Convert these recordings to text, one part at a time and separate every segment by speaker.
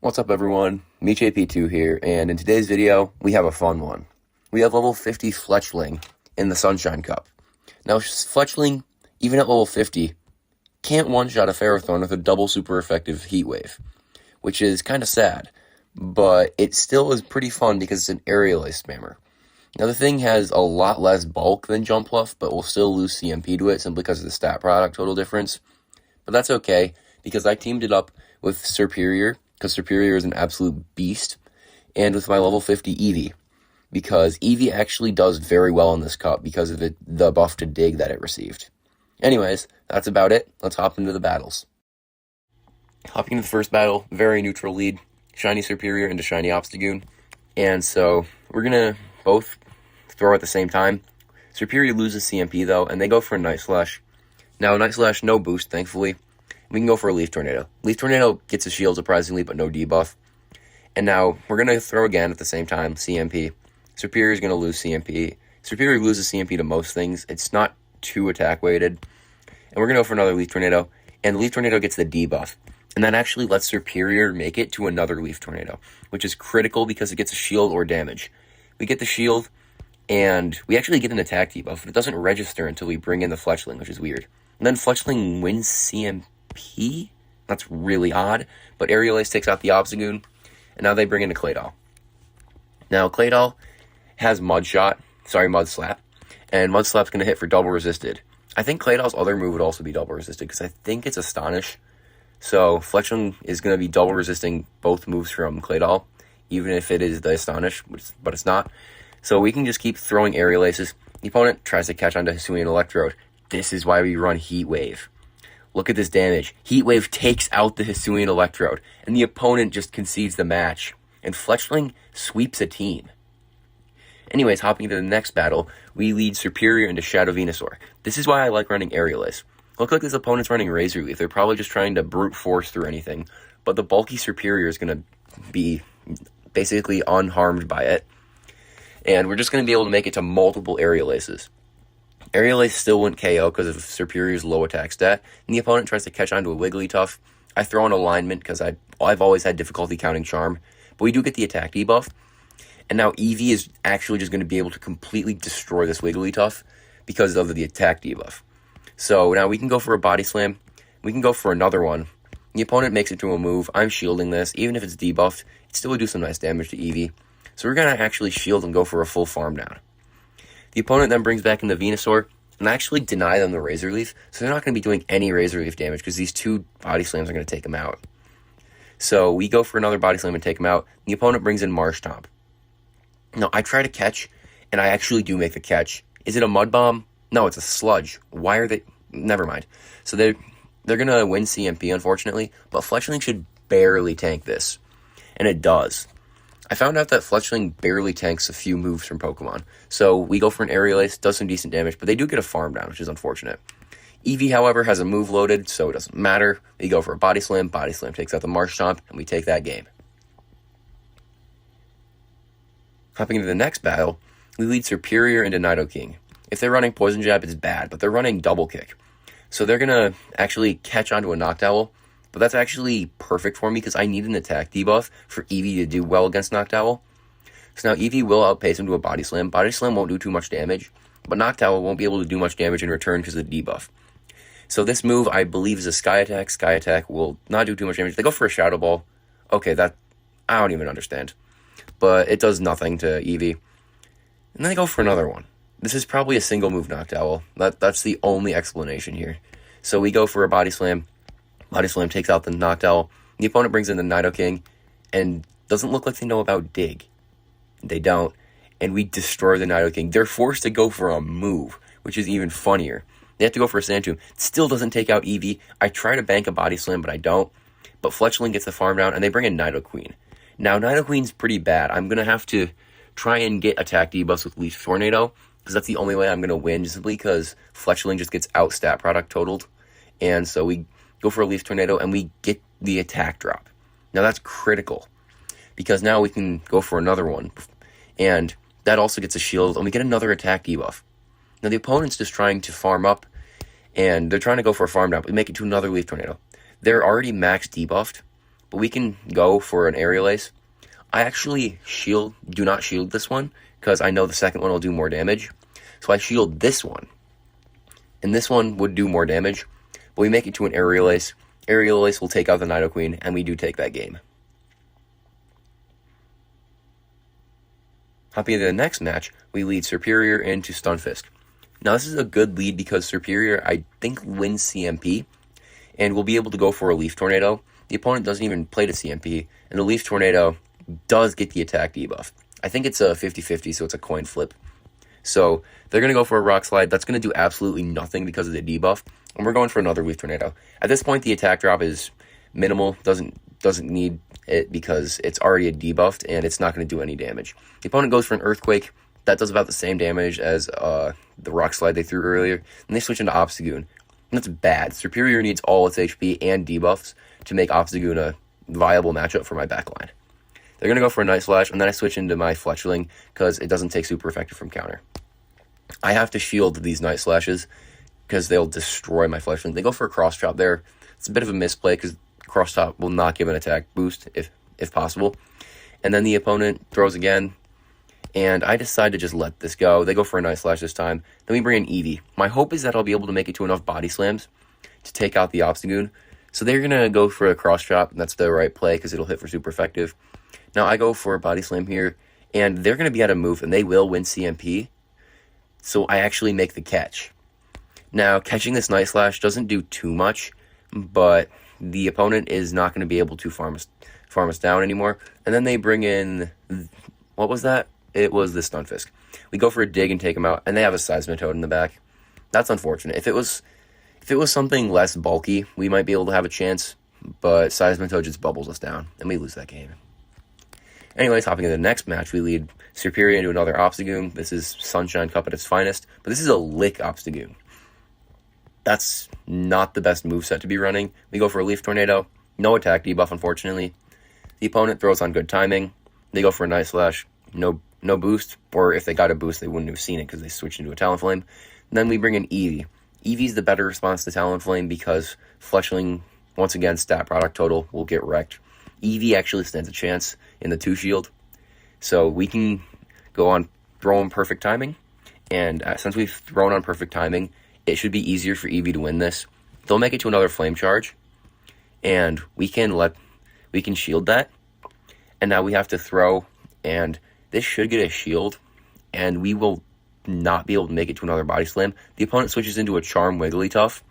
Speaker 1: What's up everyone, MeJP2 here, and in today's video, we have a fun one. We have level 50 fletchling in the Sunshine Cup. Now, fletchling, even at level 50, can't one-shot a Ferrothorn with a double super effective heat wave, which is kind of sad, but it still is pretty fun because it's an aerial ice spammer. Now, the thing has a lot less bulk than Jump Fluff, but will still lose CMP to it simply because of the stat product total difference. But that's okay, because I teamed it up with Superior, because Superior is an absolute beast, and with my level 50 Eevee, because Eevee actually does very well in this cup because of the buff to dig that it received. Anyways, that's about it. Let's hop into the battles. Hopping into the first battle, very neutral lead, Shiny Superior into Shiny Obstagoon, and so we're going to both throw at the same time. Superior loses CMP though, and they go for a Night Slash. Now, Night Slash, no boost, thankfully. We can go for a Leaf Tornado. Leaf Tornado gets a shield, surprisingly, but no debuff. And now, we're going to throw again at the same time, CMP. Superior is going to lose CMP. Superior loses CMP to most things. It's not too attack-weighted. And we're going to go for another Leaf Tornado. And the Leaf Tornado gets the debuff. And that actually lets Superior make it to another Leaf Tornado, which is critical because it gets a shield or damage. We get the shield, and we actually get an attack debuff, but it doesn't register until we bring in the Fletchling, which is weird. And then Fletchling wins CMP? That's really odd. But Aerial Ace takes out the Obstagoon, and now they bring in a Claydol. Now, Claydol has Mud Slap, and Mud Slap's going to hit for double resisted. I think Claydol's other move would also be double resisted, because I think it's Astonish. So, Fletchling is going to be double resisting both moves from Claydol, even if it is the Astonish, but it's not. So we can just keep throwing Aerial Aces. The opponent tries to catch onto Hisuian Electrode. This is why we run Heat Wave. Look at this damage. Heat Wave takes out the Hisuian Electrode, and the opponent just concedes the match. And Fletchling sweeps a team. Anyways, hopping into the next battle, we lead Superior into Shadow Venusaur. This is why I like running Aerial Ace. Look like this opponent's running Razor Leaf. They're probably just trying to brute force through anything. But the bulky Superior is going to be basically unharmed by it. And we're just going to be able to make it to multiple Aerial Aces. Aerial Ace still wouldn't KO because of Superior's low attack stat, and the opponent tries to catch onto a Wigglytuff. I throw in Alignment because I've always had difficulty counting Charm, but we do get the attack debuff. And now Eevee is actually just going to be able to completely destroy this Wigglytuff because of the attack debuff. So now we can go for a Body Slam. We can go for another one. The opponent makes it to a move. I'm shielding this. Even if it's debuffed, it still would do some nice damage to Eevee. So we're going to actually shield and go for a full farm down. The opponent then brings back in the Venusaur, and I actually deny them the Razor Leaf, so they're not going to be doing any Razor Leaf damage because these two Body Slams are going to take them out. So we go for another Body Slam and take them out. The opponent brings in Marshtomp. Now, I try to catch, and I actually do make the catch. Is it a Mud Bomb? No, it's a Sludge. Why are they... Never mind. So they're going to win CMP, unfortunately, but Fletchling should barely tank this. And it does. I found out that Fletchling barely tanks a few moves from Pokemon. So we go for an Aerial Ace, does some decent damage, but they do get a farm down, which is unfortunate. Eevee, however, has a move loaded, so it doesn't matter. We go for a Body Slam takes out the Marshtomp, and we take that game. Hopping into the next battle, we lead Superior into Nidoking. If they're running Poison Jab, it's bad, but they're running Double Kick. So they're going to actually catch onto a Noctowl. But that's actually perfect for me because I need an attack debuff for Eevee to do well against Noctowl. So now Eevee will outpace him to a Body Slam. Body Slam won't do too much damage, but Noctowl won't be able to do much damage in return because of the debuff. So this move, I believe, is a Sky Attack. Sky Attack will not do too much damage. They go for a Shadow Ball. Okay, that I don't even understand. But it does nothing to Eevee. And then they go for another one. This is probably a single move Noctowl. That's the only explanation here. So we go for a Body Slam. Body Slam takes out the Noctowl. The opponent brings in the Nidoking, and doesn't look like they know about Dig. They don't, and we destroy the Nidoking. They're forced to go for a move, which is even funnier. They have to go for a Sand Tomb. It still doesn't take out Eevee. I try to bank a Body Slam, but I don't. But Fletchling gets the farm down, and they bring in Nidoqueen. Now, Nidoqueen's pretty bad. I'm going to have to try and get attack debuffs with Leaf Tornado, because that's the only way I'm going to win, simply because Fletchling just gets out stat product totaled. And so we go for a Leaf Tornado, and we get the attack drop. Now, that's critical, because now we can go for another one, and that also gets a shield, and we get another attack debuff. Now, the opponent's just trying to farm up, and they're trying to go for a farm down, but we make it to another Leaf Tornado. They're already max debuffed, but we can go for an aerial ace. I actually do not shield this one, because I know the second one will do more damage. So I shield this one. And this one would do more damage, but we make it to an aerial ace. Aerial ace will take out the Nido Queen, and we do take that game. Hopping into the next match, we lead Superior into Stunfisk. Now this is a good lead because Superior, I think, wins CMP, and we'll be able to go for a Leaf Tornado. The opponent doesn't even play the CMP, and the Leaf Tornado does get the attack debuff. I think it's a 50-50, so it's a coin flip. So they're going to go for a Rock Slide. That's going to do absolutely nothing because of the debuff, and we're going for another Leaf Tornado. At this point, the attack drop is minimal, doesn't need it because it's already debuffed, and it's not going to do any damage. The opponent goes for an Earthquake. That does about the same damage as the Rock Slide they threw earlier, and they switch into Obstagoon. And that's bad. Superior needs all its HP and debuffs to make Obstagoon a viable matchup for my backline. They're going to go for a Night Slash, and then I switch into my Fletchling because it doesn't take super effective from counter. I have to shield these Night Slashes because they'll destroy my Fletchling. They go for a Cross Chop there. It's a bit of a misplay because Cross Chop will not give an attack boost if possible. And then the opponent throws again, and I decide to just let this go. They go for a Night Slash this time. Then we bring in Eevee. My hope is that I'll be able to make it to enough Body Slams to take out the Obstagoon. So they're going to go for a Cross Chop, and that's the right play because it'll hit for super effective. Now I go for a Body Slam here, and they're going to be out of move, and they will win CMP. So I actually make the catch. Now, catching this Night Slash doesn't do too much, but the opponent is not going to be able to farm us down anymore. And then they bring in, what was that? It was the Stunfisk. We go for a dig and take him out, and they have a Seismitoad in the back. That's unfortunate. If it was something less bulky, we might be able to have a chance, but Seismitoad just bubbles us down, and we lose that game. Anyways, hopping into the next match, we lead Superior into another Obstagoon. This is Sunshine Cup at its finest, but this is a Lick Obstagoon. That's not the best moveset to be running. We go for a Leaf Tornado. No attack debuff, unfortunately. The opponent throws on good timing. They go for a Night Slash. No boost, or if they got a boost, they wouldn't have seen it because they switched into a Talonflame. And then we bring in Eevee. Eevee's the better response to Talonflame because Fletchling, once again, stat product total will get wrecked. Eevee actually stands a chance in the 2-shield. So we can go on throw on perfect timing. And since we've thrown on perfect timing, it should be easier for Eevee to win this. They'll make it to another Flame Charge. And we can shield that. And now we have to throw. And this should get a shield. And we will not be able to make it to another Body Slam. The opponent switches into a Charm Wigglytuff.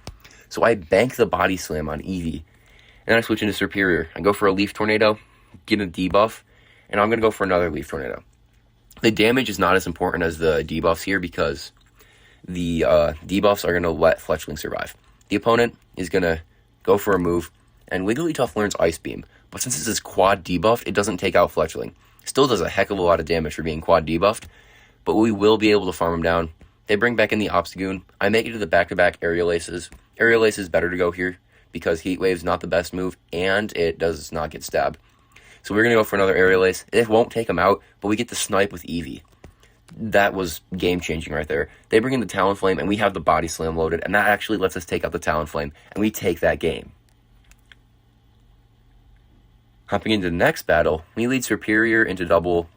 Speaker 1: So I bank the Body Slam on Eevee. And then I switch into Superior. I go for a Leaf Tornado, get a debuff, and I'm going to go for another Leaf Tornado. The damage is not as important as the debuffs here because the debuffs are going to let Fletchling survive. The opponent is going to go for a move, and Wigglytuff learns Ice Beam. But since this is quad debuffed, it doesn't take out Fletchling. Still does a heck of a lot of damage for being quad debuffed, but we will be able to farm him down. They bring back in the Obstagoon. I make it to the back-to-back Aerial Aces. Aerial Ace is better to go here because Heat Wave's not the best move, and it does not get stabbed. So we're going to go for another Aerial Ace. It won't take him out, but we get the snipe with Eevee. That was game-changing right there. They bring in the Talonflame, and we have the Body Slam loaded, and that actually lets us take out the Talonflame, and we take that game. Hopping into the next battle, we lead Superior into double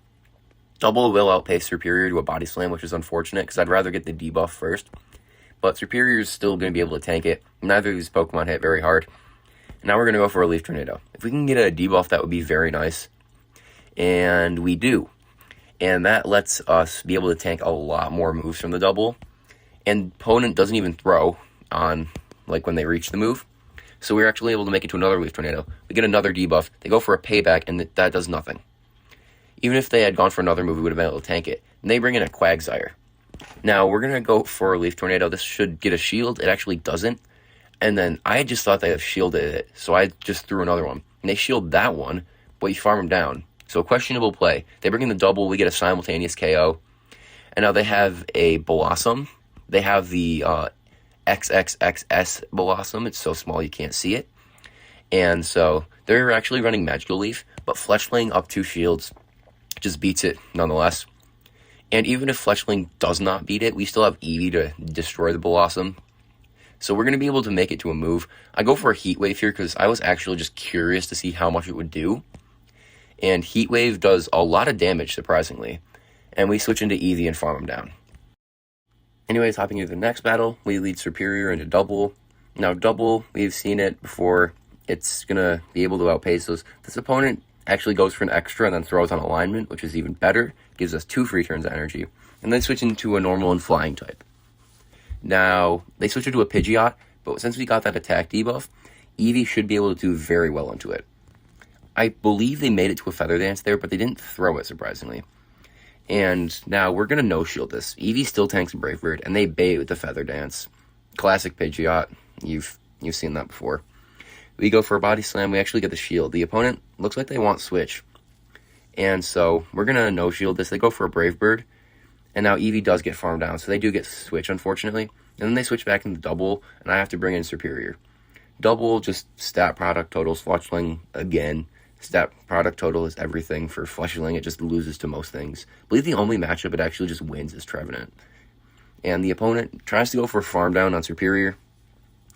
Speaker 1: will outpace Superior to a Body Slam, which is unfortunate, because I'd rather get the debuff first. But Superior is still going to be able to tank it. Neither of these Pokemon hit very hard. Now we're going to go for a Leaf Tornado. If we can get a debuff, that would be very nice. And we do. And that lets us be able to tank a lot more moves from the double. And opponent doesn't even throw on, like, when they reach the move. So we're actually able to make it to another Leaf Tornado. We get another debuff. They go for a payback, and that does nothing. Even if they had gone for another move, we would have been able to tank it. And they bring in a Quagsire. Now, we're going to go for a Leaf Tornado. This should get a shield. It actually doesn't. And then I just thought they have shielded it, so I just threw another one. And they shield that one, but you farm them down. So questionable play. They bring in the double. We get a simultaneous KO. And now they have a Blossom. They have the XXXS Blossom. It's so small you can't see it. And so they're actually running Magical Leaf, but Fletchling up 2 shields just beats it nonetheless. And even if Fletchling does not beat it, we still have Eevee to destroy the Blossom. So we're going to be able to make it to a move. I go for a heat wave here because I was actually just curious to see how much it would do. And heat wave does a lot of damage, surprisingly. And we switch into Eevee and farm him down. Anyways, hopping into the next battle, we lead Superior into Double. Now, Double, we've seen it before. It's going to be able to outpace us. This opponent actually goes for an extra and then throws on alignment, which is even better. Gives us 2 free turns of energy. And then switch into a normal and flying type. Now, they switch into a Pidgeot, but since we got that attack debuff, Eevee should be able to do very well into it. I believe they made it to a Feather Dance there, but they didn't throw it, surprisingly. And now we're going to no-shield this. Eevee still tanks Brave Bird, and they bait with the Feather Dance. Classic Pidgeot. You've seen that before. We go for a Body Slam. We actually get the shield. The opponent looks like they want Switch. And so we're going to no-shield this. They go for a Brave Bird. And now Eevee does get farmed down, so they do get Switch, unfortunately. And then they switch back into Double, and I have to bring in Superior. Double, just stat product totals. Fletchling, again. Stat product total is everything for Fletchling. It just loses to most things. I believe the only matchup it actually just wins is Trevenant. And the opponent tries to go for a farm down on Superior.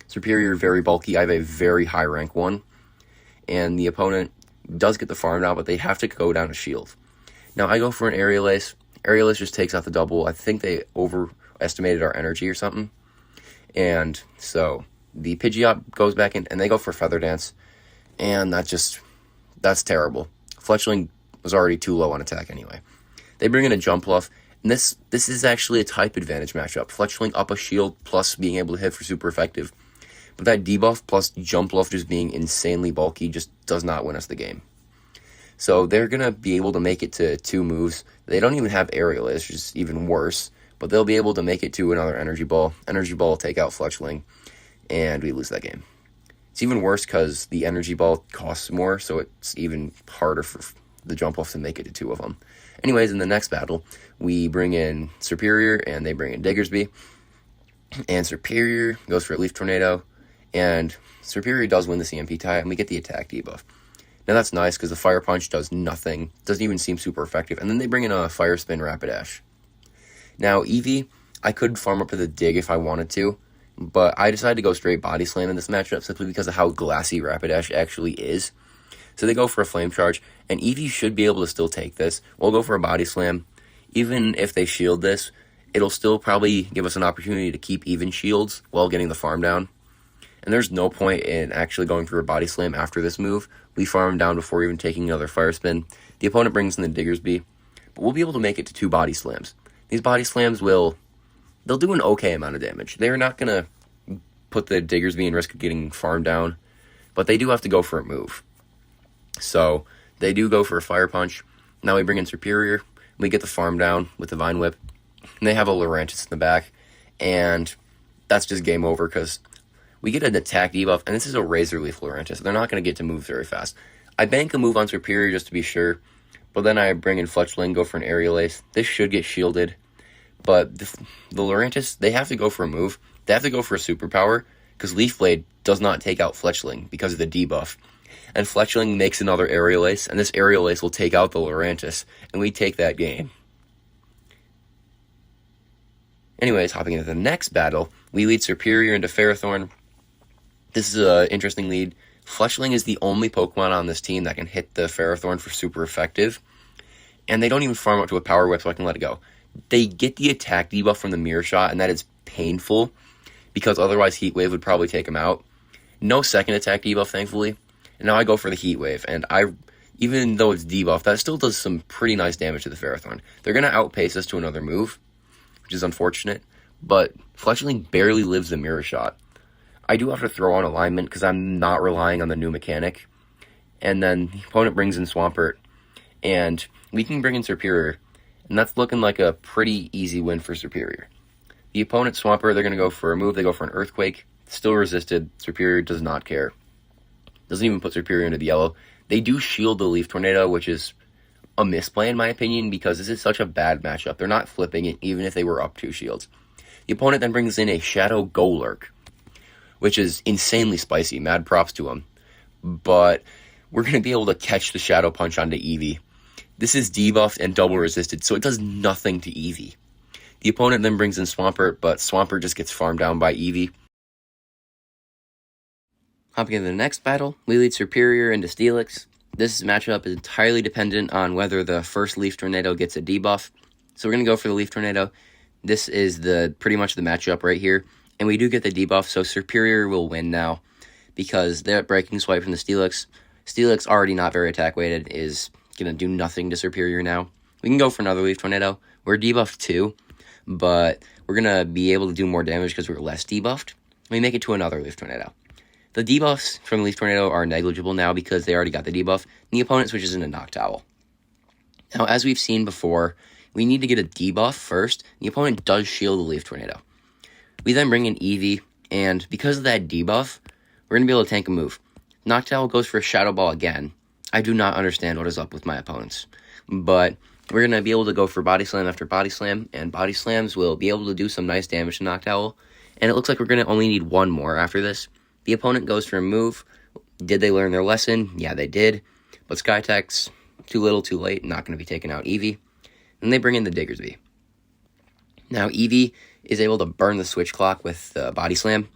Speaker 1: Superior, very bulky. I have a very high rank one. And the opponent does get the farm down, but they have to go down a shield. Now I go for an Aerial Ace. Aerial Ace just takes out the Double. I think they overestimated our energy or something. And so the Pidgeot goes back in, and they go for Feather Dance. And that's terrible. Fletchling was already too low on attack anyway. They bring in a Jumpluff, and this is actually a type advantage matchup. Fletchling up a shield plus being able to hit for super effective. But that debuff plus Jumpluff just being insanely bulky just does not win us the game. So they're going to be able to make it to 2 moves. They don't even have Aerial Ace, which is even worse. But they'll be able to make it to another Energy Ball. Energy Ball will take out Fletchling, and we lose that game. It's even worse because the Energy Ball costs more, so it's even harder for the Jumpluff to make it to 2 of them. Anyways, in the next battle, we bring in Superior, and they bring in Diggersby. And Superior goes for a Leaf Tornado, and Superior does win the CMP tie, and we get the attack debuff. Now that's nice because the Fire Punch does nothing. Doesn't even seem super effective. And then they bring in a Fire Spin Rapidash. Now Eevee, I could farm up to the Dig if I wanted to. But I decided to go straight Body Slam in this matchup simply because of how glassy Rapidash actually is. So they go for a Flame Charge. And Eevee should be able to still take this. We'll go for a Body Slam. Even if they shield this, it'll still probably give us an opportunity to keep even shields while getting the farm down. And there's no point in actually going for a Body Slam after this move. We farm him down before even taking another Fire Spin. The opponent brings in the Diggersby. But we'll be able to make it to 2 Body Slams. These Body Slams they'll do an okay amount of damage. They're not going to put the Diggersby in risk of getting farmed down. But they do have to go for a move. So they do go for a Fire Punch. Now we bring in Superior. We get the farm down with the Vine Whip. And they have a Lurantis in the back. And that's just game over because we get an attack debuff, and this is a Razor Leaf Lurantis. They're not going to get to move very fast. I bank a move on Superior just to be sure, but then I bring in Fletchling, go for an Aerial Ace. This should get shielded, but the Lurantis, they have to go for a move. They have to go for a superpower, because Leaf Blade does not take out Fletchling because of the debuff. And Fletchling makes another Aerial Ace, and this Aerial Ace will take out the Lurantis, and we take that game. Anyways, hopping into the next battle, we lead Superior into Ferrothorn. This is an interesting lead. Fletchling is the only Pokemon on this team that can hit the Ferrothorn for super effective. And they don't even farm up to a Power Whip so I can let it go. They get the attack debuff from the Mirror Shot, and that is painful. Because otherwise Heat Wave would probably take him out. No second attack debuff, thankfully. And now I go for the Heat Wave. And even though it's debuff, that still does some pretty nice damage to the Ferrothorn. They're going to outpace us to another move, which is unfortunate. But Fletchling barely lives the Mirror Shot. I do have to throw on alignment because I'm not relying on the new mechanic. And then the opponent brings in Swampert. And we can bring in Superior. And that's looking like a pretty easy win for Superior. The opponent Swampert, they're going to go for a move. They go for an Earthquake. Still resisted. Superior does not care. Doesn't even put Superior into the yellow. They do shield the Leaf Tornado, which is a misplay in my opinion because this is such a bad matchup. They're not flipping it even if they were up 2 shields. The opponent then brings in a Shadow Golurk, which is insanely spicy. Mad props to him. But we're going to be able to catch the Shadow Punch onto Eevee. This is debuffed and double resisted, so it does nothing to Eevee. The opponent then brings in Swampert, but Swampert just gets farmed down by Eevee. Hopping into the next battle, we lead Superior into Steelix. This matchup is entirely dependent on whether the first Leaf Tornado gets a debuff. So we're going to go for the Leaf Tornado. This is pretty much the matchup right here. And we do get the debuff, so Superior will win now. Because that Breaking Swipe from the Steelix, already not very attack weighted, is going to do nothing to Superior now. We can go for another Leaf Tornado. We're debuffed too, but we're going to be able to do more damage because we're less debuffed. We make it to another Leaf Tornado. The debuffs from Leaf Tornado are negligible now because they already got the debuff, and the opponent switches into Noctowl. Now, as we've seen before, we need to get a debuff first. The opponent does shield the Leaf Tornado. We then bring in Eevee, and because of that debuff, we're going to be able to tank a move. Noctowl goes for a Shadow Ball again. I do not understand what is up with my opponents, but we're going to be able to go for Body Slam after Body Slam, and Body Slams will be able to do some nice damage to Noctowl, and it looks like we're going to only need one more after this. The opponent goes for a move. Did they learn their lesson? Yeah, they did. But Skytex, too little, too late, not going to be taking out Eevee. And they bring in the Diggersby. Now, Eevee is able to burn the switch clock with the Body Slam.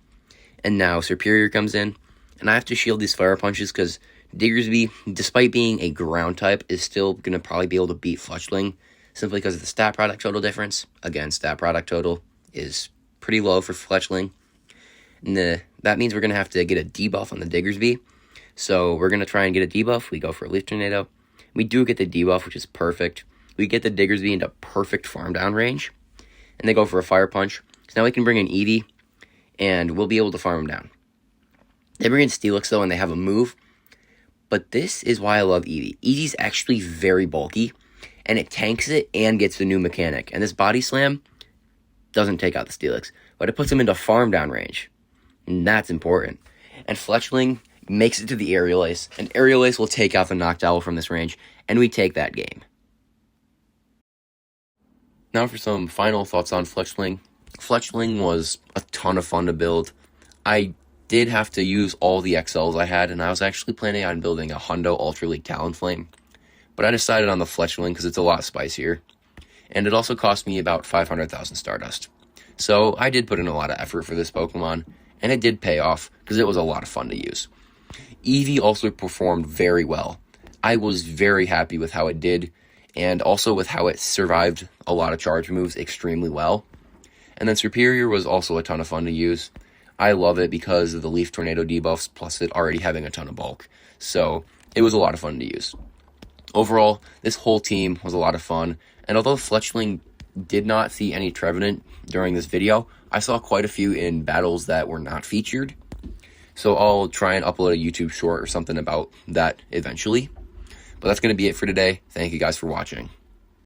Speaker 1: And now Superior comes in. And I have to shield these Fire Punches because Diggersby, despite being a ground type, is still going to probably be able to beat Fletchling. Simply because of the stat product total difference. Again, stat product total is pretty low for Fletchling. And that means we're going to have to get a debuff on the Diggersby. So we're going to try and get a debuff. We go for a Leaf Tornado. We do get the debuff, which is perfect. We get the Diggersby into perfect farm down range. And they go for a Fire Punch. So now we can bring in Eevee, and we'll be able to farm him down. They bring in Steelix, though, and they have a move. But this is why I love Eevee. Eevee's actually very bulky, and it tanks it and gets the new mechanic. And this Body Slam doesn't take out the Steelix, but it puts him into farm down range. And that's important. And Fletchling makes it to the Aerial Ace, and Aerial Ace will take out the Noctowl from this range, and we take that game. Now for some final thoughts on Fletchling. Fletchling was a ton of fun to build. I did have to use all the XLs I had, and I was actually planning on building a Hundo Ultra League Talonflame, but I decided on the Fletchling because it's a lot spicier, and it also cost me about 500,000 Stardust. So I did put in a lot of effort for this Pokemon, and it did pay off because it was a lot of fun to use. Eevee also performed very well. I was very happy with how it did, and also with how it survived a lot of charge moves extremely well. And then Superior was also a ton of fun to use. I love it because of the Leaf Tornado debuffs, plus it already having a ton of bulk. So it was a lot of fun to use. Overall, this whole team was a lot of fun, and although Fletchling did not see any Trevenant during this video, I saw quite a few in battles that were not featured. So I'll try and upload a YouTube short or something about that eventually. But that's going to be it for today. Thank you guys for watching.